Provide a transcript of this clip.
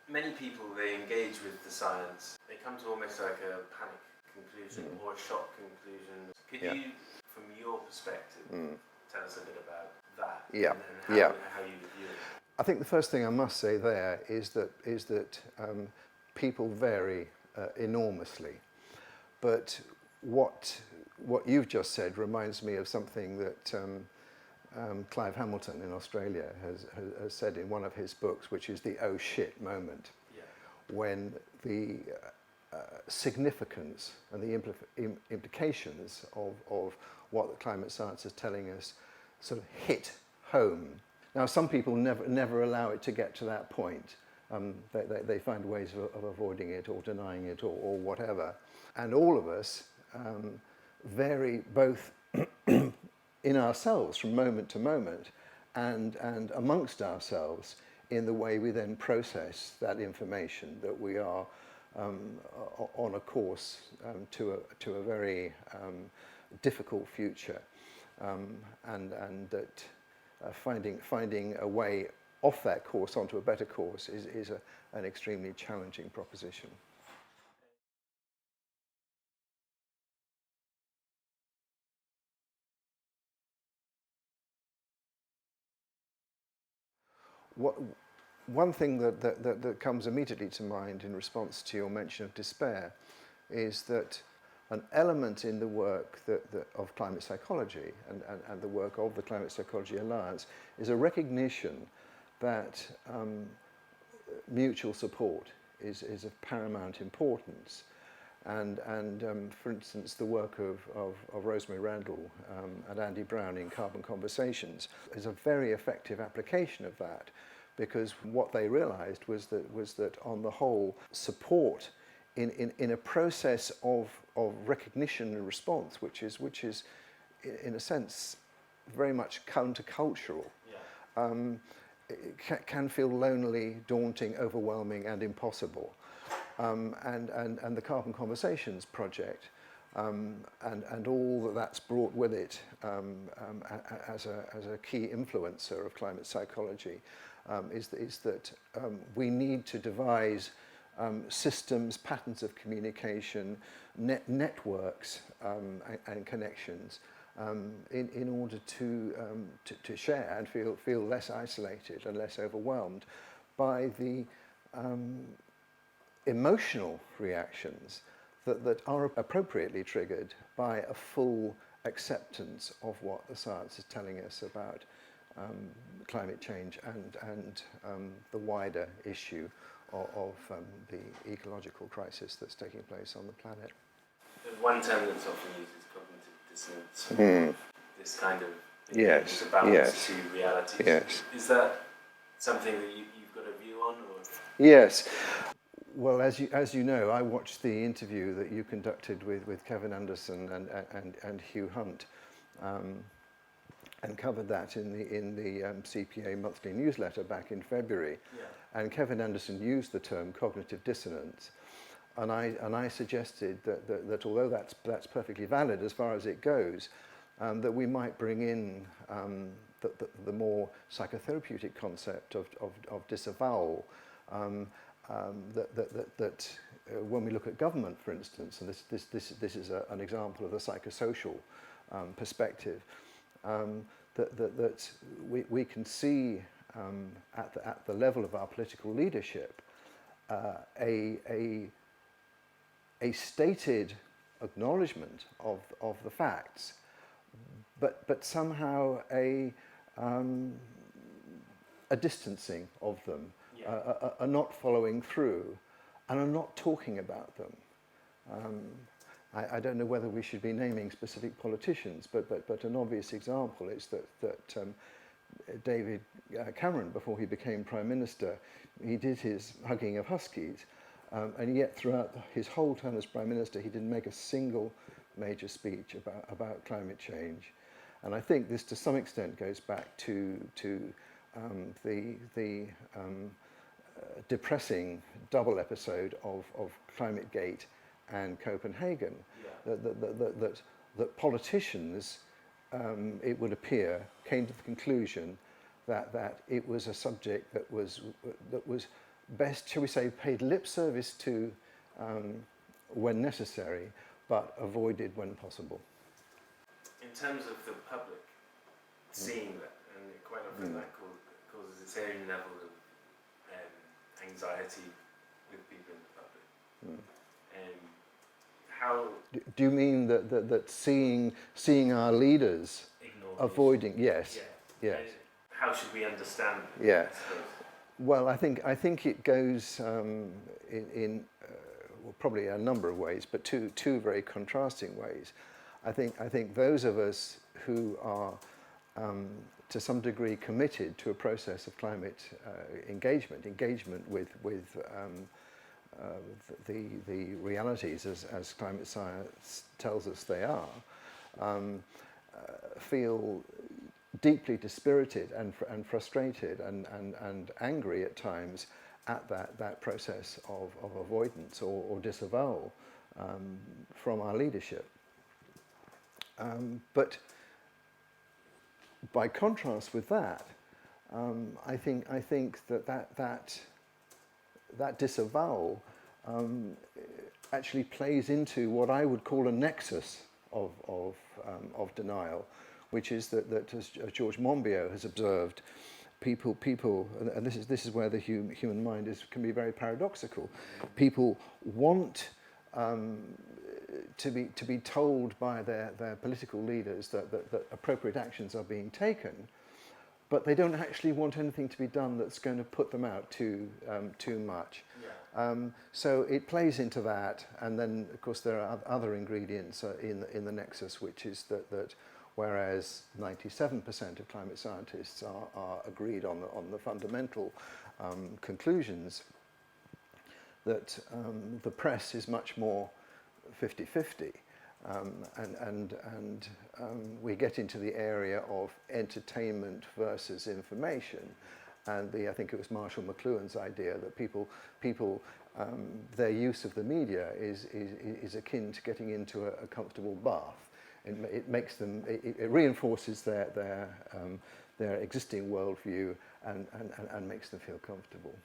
many people, they engage with the science, they come to almost like a panic conclusion or a shock conclusion. Could you, from your perspective, tell us a bit about that and how you view it? I think the first thing I must say there is that people vary enormously, but what you've just said reminds me of something that Clive Hamilton in Australia has said in one of his books, which is the oh shit moment, when the significance and the implications of what the climate science is telling us sort of hit home. Now, some people never allow it to get to that point. They find ways of avoiding it or denying it or whatever. And all of us vary both in ourselves from moment to moment and amongst ourselves in the way we then process that information, that we are on a course to a very difficult future, and that finding a way off that course onto a better course is an extremely challenging proposition. One thing that comes immediately to mind in response to your mention of despair is that an element in the work of climate psychology and the work of the Climate Psychology Alliance is a recognition that mutual support is of paramount importance. And for instance, the work of Rosemary Randall and Andy Brown in Carbon Conversations is a very effective application of that, because what they realized was that on the whole, support in a process of recognition and response, which is in a sense very much countercultural, can feel lonely, daunting, overwhelming, and impossible. And the Carbon Conversations project and all that's brought with it as a key influencer of climate psychology is that we need to devise systems, patterns of communication, networks and connections in order to share and feel less isolated and less overwhelmed by the emotional reactions that are appropriately triggered by a full acceptance of what the science is telling us about climate change and the wider issue of the ecological crisis that's taking place on the planet. One term that's often used is cognitive dissonance. This kind of disbalance to reality. Yes. Is that something that you've got a view on? Or? Yes. Well, as you know, I watched the interview that you conducted with Kevin Anderson and Hugh Hunt, and covered that in the CPA monthly newsletter back in February. And Kevin Anderson used the term cognitive dissonance, and I suggested that although that's perfectly valid as far as it goes, that we might bring in the more psychotherapeutic concept of disavowal. That when we look at government, for instance, and this is an example of a psychosocial perspective, that we can see at the level of our political leadership a stated acknowledgement of the facts, but somehow a distancing of them. Are not following through and are not talking about them. I don't know whether we should be naming specific politicians, but an obvious example is that David Cameron, before he became Prime Minister, he did his hugging of huskies, and yet throughout his whole term as Prime Minister, he didn't make a single major speech about climate change. And I think this to some extent goes back to the depressing double episode of ClimateGate and Copenhagen, that politicians, it would appear, came to the conclusion that it was a subject that was best, shall we say, paid lip service to when necessary, but avoided when possible. In terms of the public seeing that, and quite often that causes its own level of anxiety with people in the public. How do you mean that seeing our leaders avoiding? Yes. Yeah. Yes. How should we understand that? Yeah. Well, I think it goes in well, probably a number of ways, but two very contrasting ways. I think those of us who are to some degree committed to a process of climate engagement with the realities as climate science tells us they are, feel deeply dispirited and frustrated and angry at times at that process of avoidance or disavowal from our leadership. But by contrast with that, I think that disavowal actually plays into what I would call a nexus of denial, which is that as George Monbiot has observed, people, and this is where the human mind can be very paradoxical. People want to be told by their political leaders that appropriate actions are being taken, but they don't actually want anything to be done that's going to put them out too much. Yeah. So it plays into that, and then of course there are other ingredients in the nexus, which is that whereas 97% of climate scientists are agreed on the fundamental conclusions, that the press is much more 50-50. And we get into the area of entertainment versus information, and I think it was Marshall McLuhan's idea that people their use of the media is akin to getting into a comfortable bath. It makes them, it reinforces their existing worldview and makes them feel comfortable.